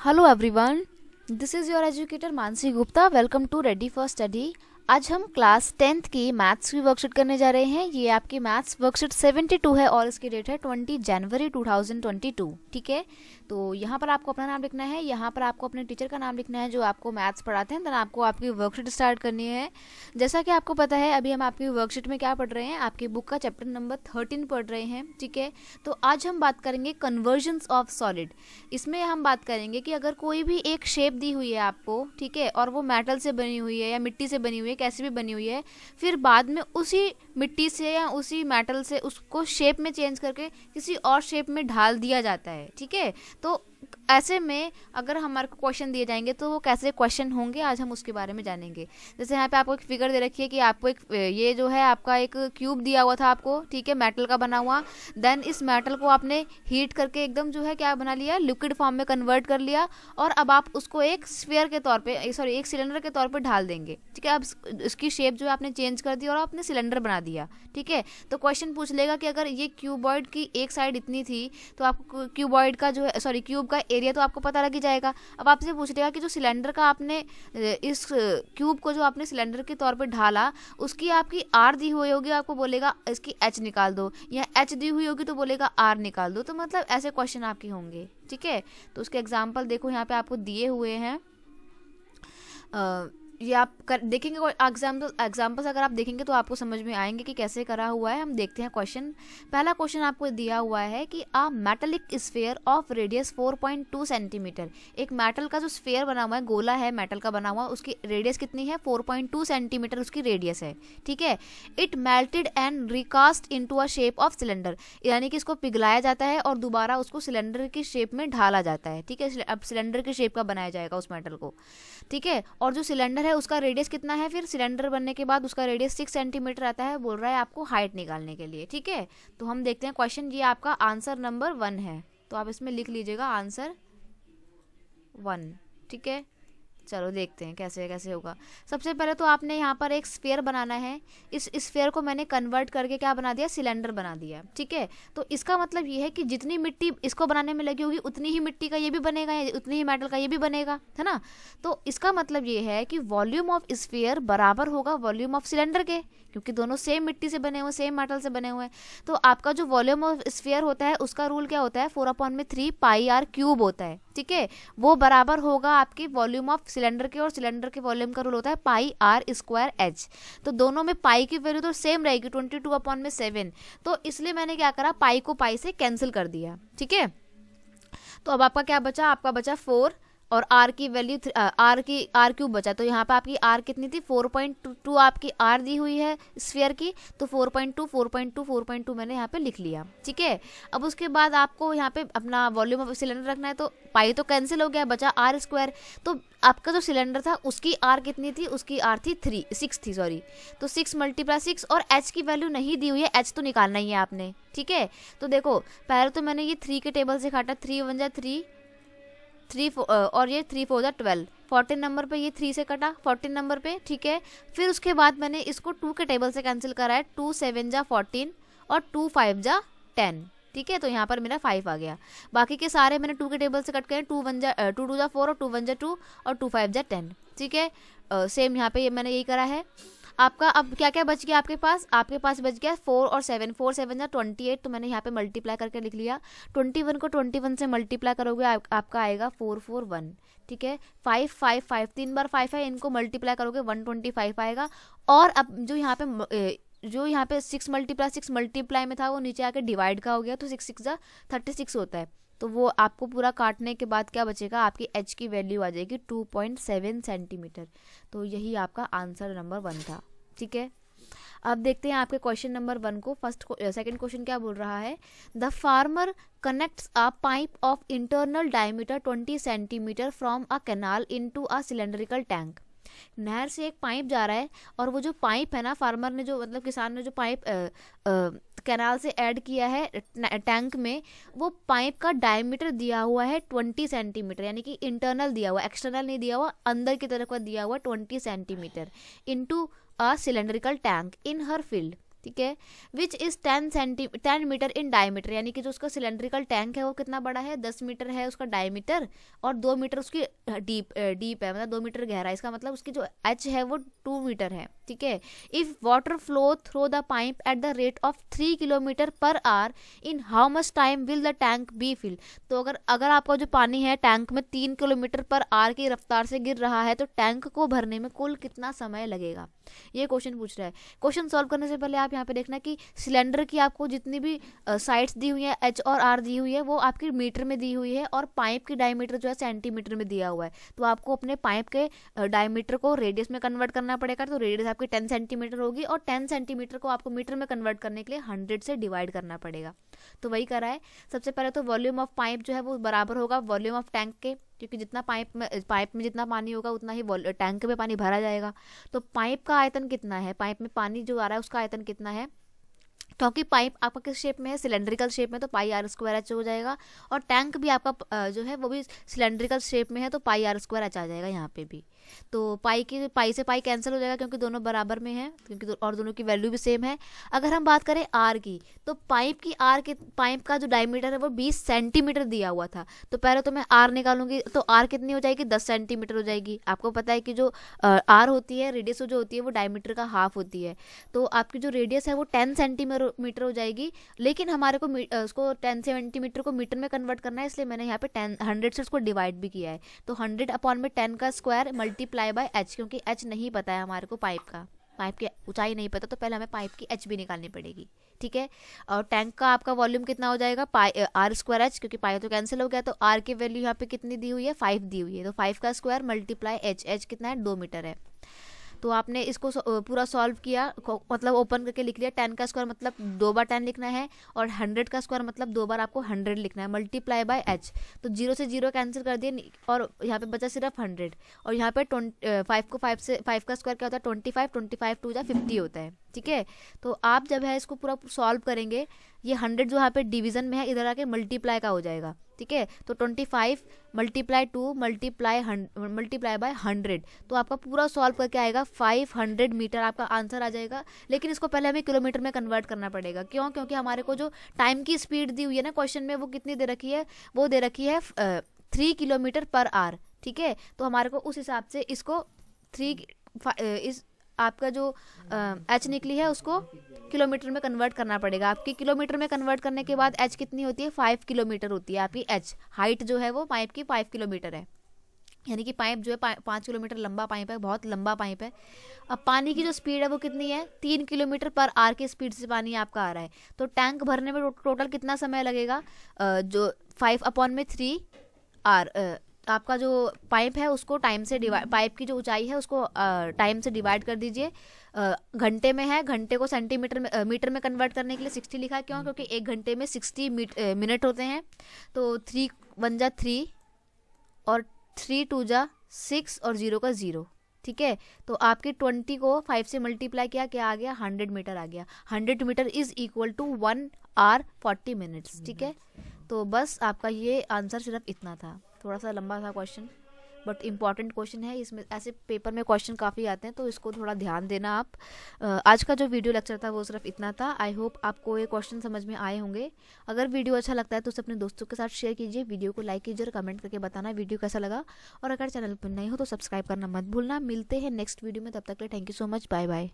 Hello everyone, this is your educator Mansi Gupta. Welcome to ready for study. आज हम class 10th की maths की worksheet करने जा रहे हैं। ये आपकी मैथ्स वर्कशीट 72 है और इसकी डेट है 20 जनवरी 2022। ठीक है, तो यहाँ पर आपको अपना नाम लिखना है, यहाँ पर आपको अपने टीचर का नाम लिखना है जो आपको मैथ्स पढ़ाते हैं। देन आपको आपकी वर्कशीट स्टार्ट करनी है। जैसा कि आपको पता है, अभी हम आपकी वर्कशीट में क्या पढ़ रहे हैं, आपकी बुक का चैप्टर नंबर 13 पढ़ रहे हैं। ठीक है, तो आज हम बात करेंगे कन्वर्जन्स ऑफ सॉलिड। इसमें हम बात करेंगे कि अगर कोई भी एक शेप दी हुई है आपको, ठीक है, और वो मेटल से बनी हुई है या मिट्टी से बनी हुई है, कैसे भी बनी हुई है, फिर बाद में उसी मिट्टी से या उसी मेटल से उसको शेप में चेंज करके किसी और शेप में ढाल दिया जाता है। ठीक है, तो ऐसे में अगर हमारे को क्वेश्चन दिए जाएंगे तो वो कैसे क्वेश्चन होंगे, आज हम उसके बारे में जानेंगे। जैसे यहाँ पे आपको एक फिगर दे रखी है कि आपको एक ये जो है आपका एक क्यूब दिया हुआ था आपको, ठीक है, मेटल का बना हुआ। देन इस मेटल को आपने हीट करके एकदम जो है क्या बना लिया, लिक्विड फॉर्म में कन्वर्ट कर लिया, और अब आप उसको एक स्फीयर के तौर पे, सॉरी एक सिलेंडर के तौर पे ढाल देंगे। ठीक है, अब इसकी शेप जो है आपने चेंज कर दी और आपने सिलेंडर बना दिया। ठीक है, तो क्वेश्चन पूछ लेगा कि अगर ये क्यूबॉइड की एक साइड इतनी थी तो आपको क्यूबॉइड का जो है, सॉरी क्यूब का एरिया तो आपको पता लग ही जाएगा। अब आपसे पूछ लेगा कि जो सिलेंडर का आपने इस क्यूब को जो आपने सिलेंडर के तौर पे ढाला, उसकी आपकी आर दी हुई होगी, आपको बोलेगा इसकी एच निकाल दो, या एच दी हुई होगी तो बोलेगा आर निकाल दो। तो मतलब ऐसे क्वेश्चन आपके होंगे। ठीक है, तो उसके एग्जाम्पल देखो यहाँ पे आपको दिए हुए हैं। ये आप देखेंगे एग्जाम्पल्स अगर आप देखेंगे तो आपको समझ में आएंगे कि कैसे करा हुआ है। हम देखते हैं क्वेश्चन। पहला क्वेश्चन आपको दिया हुआ है कि अ metallic sphere of radius 4.2 centimetre. एक मेटल का जो स्फीयर बना हुआ है, गोला है मेटल का बना हुआ, उसकी रेडियस कितनी है, 4.2 सेंटीमीटर उसकी रेडियस है। ठीक है, it melted and recast into a shape of cylinder, यानी कि इसको पिघलाया जाता है और दोबारा उसको सिलेंडर की शेप में ढाला जाता है। ठीक है, अब सिलेंडर की शेप का बनाया जाएगा उस मेटल को। ठीक है, और जो सिलेंडर है उसका रेडियस कितना है, फिर सिलेंडर बनने के बाद उसका रेडियस 6 सेंटीमीटर आता है। बोल रहा है आपको हाइट निकालने के लिए। ठीक है, तो हम देखते हैं क्वेश्चन। ये आपका आंसर नंबर 1 है, तो आप इसमें लिख लीजिएगा आंसर 1। ठीक है, चलो देखते हैं कैसे कैसे होगा। सबसे पहले तो आपने यहाँ पर एक स्फीयर बनाना है। इस स्फीयर को मैंने कन्वर्ट करके क्या बना दिया, सिलेंडर बना दिया। ठीक है, तो इसका मतलब ये है कि जितनी मिट्टी इसको बनाने में लगी होगी उतनी ही मिट्टी का ये भी बनेगा, उतनी ही मेटल का ये भी बनेगा, है ना। तो इसका मतलब ये है कि वॉल्यूम ऑफ स्फीयर बराबर होगा वॉल्यूम ऑफ सिलेंडर के, क्योंकि दोनों सेम मिट्टी से बने हुए, सेम मेटल से बने हुए हैं। तो आपका जो वॉल्यूम ऑफ स्फीयर होता है उसका रूल क्या होता है, 4/3 पाई आर क्यूब होता है। ठीक है, वो बराबर होगा आपकी वॉल्यूम ऑफ सिलेंडर के, और सिलेंडर के वॉल्यूम का रूल होता है पाई आर स्क्वायर एच। तो दोनों में पाई की वैल्यू तो सेम रहेगी, 22/7। तो इसलिए मैंने क्या करा, पाई को पाई से कैंसिल कर दिया। ठीक है, तो अब आपका क्या बचा, आपका बचा 4, और आर की वैल्यू आर क्यूब बचा। तो यहाँ पे आपकी आर कितनी थी, 4.2 आपकी आर दी हुई है स्फीयर की, तो 4.2 मैंने यहाँ पे लिख लिया। ठीक है, अब उसके बाद आपको यहाँ पे अपना वॉल्यूम ऑफ सिलेंडर रखना है, तो पाई तो कैंसिल हो गया, बचा आर स्क्वायर। तो आपका जो सिलेंडर था उसकी आर कितनी थी, उसकी आर थी 6 थी, सॉरी। तो 6 × 6, और एच की वैल्यू नहीं दी हुई है, एच तो निकालना ही है आपने। ठीक है, तो देखो पहले तो मैंने ये 3 के टेबल से काटा, 3 × 1 = 3 और ये 3 × 4 = 12। 14 नंबर पे ये 3 से कटा, 14 नंबर पे। ठीक है, फिर उसके बाद मैंने इसको 2 के टेबल से कैंसिल करा है, 2 × 7 = 14 और 2 × 5 = 10। ठीक है, तो यहाँ पर मेरा 5 आ गया। बाकी के सारे मैंने 2 के टेबल से कट करे, 2 × 2 = 4 और 2 × 1 = 2 और 2 × 5 = 10। ठीक है, सेम यहाँ पे ये मैंने यही करा है। आपका अब क्या क्या बच गया आपके पास बच गया 4 और 7, 4 × 7 = 28। तो मैंने यहाँ पे मल्टीप्लाई करके लिख लिया। 21 को 21 से मल्टीप्लाई करोगे आपका आएगा 441। ठीक है, 5 5 5 3 बार 5 है, इनको मल्टीप्लाई करोगे 125 आएगा। और अब जो यहाँ पे 6 × 6 मल्टीप्लाई में था वो नीचे आके डिवाइड का हो गया, तो 6 × 6 = 36 होता है। तो वो आपको पूरा काटने के बाद क्या बचेगा, आपकी एच की वैल्यू आ जाएगी 2.7 सेंटीमीटर। तो यही आपका आंसर नंबर 1 था। ठीक है, अब देखते हैं आपके क्वेश्चन नंबर 1 को। सेकंड क्वेश्चन क्या बोल रहा है, the farmer connects a pipe of internal diameter 20 centimetre from a canal into a cylindrical tank. नहर से एक पाइप जा रहा है, और वो जो पाइप है ना, फार्मर ने जो, मतलब किसान ने जो पाइप कैनाल से ऐड किया है टैंक में, वो पाइप का डायमीटर दिया हुआ है 20 सेंटीमीटर, यानी कि इंटरनल दिया हुआ, एक्सटर्नल नहीं दिया हुआ, अंदर की तरफ का दिया हुआ 20 centimetre into a cylindrical tank in her field. ठीक है, which is 10 metre in diameter, यानी कि जो उसका सिलेंड्रिकल टैंक है वो कितना बड़ा है, 10 मीटर है उसका डायमीटर, और 2 मीटर उसकी डीप है, मतलब 2 मीटर गहरा है, इसका मतलब उसकी जो एच है वो 2 मीटर है। ठीक है, if water flow through the pipe at the rate of 3 kilometre per hour, in how much time will the tank be fill. तो अगर आपका जो पानी है टैंक में 3 किलोमीटर पर आवर की रफ्तार से गिर रहा है तो टैंक को भरने में कुल कितना समय लगेगा, ये क्वेश्चन पूछ रहा है। क्वेश्चन सॉल्व करने से पहले आप यहाँ पे देखना कि सिलेंडर की आपको जितनी भी साइड्स दी हुई है, एच और आर दी हुई है, वो आपकी मीटर में दी हुई है, और पाइप की डायमीटर जो है सेंटीमीटर में दिया हुआ है। तो आपको अपने पाइप के डायमीटर को रेडियस में कन्वर्ट करना पड़ेगा। तो रेडियस आपकी 10 सेंटीमीटर होगी, और 10 सेंटीमीटर को आपको मीटर में कन्वर्ट करने के लिए 100 से डिवाइड करना पड़ेगा। तो वही करा है। सबसे पहले तो वॉल्यूम ऑफ पाइप जो है वो बराबर होगा वॉल्यूम ऑफ टैंक के, क्योंकि जितना पाइप में जितना पानी होगा उतना ही टैंक में पानी भरा जाएगा। तो पाइप का आयतन कितना है, पाइप में पानी जो आ रहा है उसका आयतन कितना है, क्योंकि पाइप आपका किस शेप में है, सिलेंड्रिकल शेप में, तो पाई आर स्क्वायर एच हो जाएगा। और टैंक भी आपका जो है वो भी सिलेंड्रिकल शेप में है, तो पाई आर स्क्वायर एच आ जाएगा यहाँ पे भी। तो पाई से पाई कैंसिल हो जाएगा क्योंकि दोनों बराबर में है, और दोनों की वैल्यू भी सेम है। अगर हम बात करें आर की, तो पाइप का जो डायमीटर है वो 20 सेंटीमीटर दिया हुआ था। तो पहले तो मैं आर निकालूंगी, तो आर कितनी हो जाएगी, 10 सेंटीमीटर हो जाएगी। आपको पता है कि जो आर होती है, रेडियस जो होती है वो डायमीटर का हाफ होती है। तो आपकी जो रेडियस है वो 10 सेंटीमीटर हो जाएगी, लेकिन हमारे को उसको 10 सेंटीमीटर को मीटर में कन्वर्ट करना है, इसलिए मैंने यहाँ पे 100 से उसको डिवाइड भी किया है। तो 100 अपॉन में 10 का स्क्वायर मल्टीप्लाई बाय एच, क्योंकि एच नहीं पता है हमारे को पाइप की ऊंचाई नहीं पता, तो पहले हमें पाइप की एच भी निकालनी पड़ेगी। ठीक है, और टैंक का आपका वॉल्यूम कितना हो जाएगा, आर स्क्वायर एच, क्योंकि पाई तो कैंसिल हो गया, तो आर की वैल्यू यहाँ पे कितनी दी हुई है, 5 दी हुई है। तो 5 का स्क्वायर मल्टीप्लाई एच कितना है, 2 मीटर है। तो आपने इसको पूरा सॉल्व किया, मतलब ओपन करके लिख लिया। 10 का स्क्वायर मतलब 2 बार 10 लिखना है, और 100 का स्क्वायर मतलब 2 बार आपको 100 लिखना है, मल्टीप्लाई बाय एच। तो 0 से 0 कैंसिल कर दिए, और यहाँ पे बचा सिर्फ 100। और यहाँ पे 5 का स्क्वायर क्या होता है, 25 2 जा 50 होता है। ठीक है, तो आप जब है इसको पूरा सॉल्व करेंगे, ये 100 जो यहाँ पे डिवीजन में है इधर आके मल्टीप्लाई का हो जाएगा। ठीक है, तो 25 मल्टीप्लाई 2 मल्टीप्लाई बाय 100, तो आपका पूरा सॉल्व करके आएगा 500 मीटर आपका आंसर आ जाएगा। लेकिन इसको पहले हमें किलोमीटर में कन्वर्ट करना पड़ेगा। क्यों, क्योंकि हमारे को जो टाइम की स्पीड दी हुई है ना क्वेश्चन में, वो कितनी दे रखी है, वो दे रखी है 3 किलोमीटर पर आवर। ठीक है, तो हमारे को उस हिसाब से इसको आपका जो एच निकली है उसको किलोमीटर में कन्वर्ट करना पड़ेगा। आपकी किलोमीटर में कन्वर्ट करने के बाद एच कितनी होती है, 5 किलोमीटर होती है आपकी एच। हाइट जो है वो पाइप की 5 किलोमीटर है, यानी कि पाइप जो है 5 किलोमीटर लंबा पाइप है, बहुत लंबा पाइप है। अब पानी की जो स्पीड है वो कितनी है, 3 किलोमीटर पर आवर की स्पीड से पानी आपका आ रहा है। तो टैंक भरने में टोटल कितना समय लगेगा, जो 5/3 आवर, आपका जो पाइप है उसको टाइम से डिवाइड, पाइप की जो ऊंचाई है उसको टाइम से डिवाइड कर दीजिए। घंटे में है, घंटे को सेंटीमीटर में मीटर में कन्वर्ट करने के लिए 60 लिखा है। क्यों, क्योंकि 1 घंटे में 60 मिनट होते हैं। तो 3 1 जा 3, और 3 2 जा 6, और 0 का 0। ठीक है, तो आपकी 20 को 5 से मल्टीप्लाई किया, क्या आ गया, 100 मीटर आ गया। 100 metre is equal to 1 hour 40 minutes. ठीक है, तो बस आपका ये आंसर सिर्फ इतना था। थोड़ा सा लंबा था क्वेश्चन, बट इम्पॉर्टेंट क्वेश्चन है। इसमें ऐसे पेपर में क्वेश्चन काफ़ी आते हैं, तो इसको थोड़ा ध्यान देना आप। आज का जो वीडियो लेक्चर था वो सिर्फ इतना था। आई होप आपको ये क्वेश्चन समझ में आए होंगे। अगर वीडियो अच्छा लगता है तो उसे अपने दोस्तों के साथ शेयर कीजिए, वीडियो को लाइक कीजिए और कमेंट करके बताना वीडियो कैसा लगा। और अगर चैनल पर नए हो तो सब्सक्राइब करना मत भूलना। मिलते हैं नेक्स्ट वीडियो में, तब तक के लिए thank you so much, bye bye.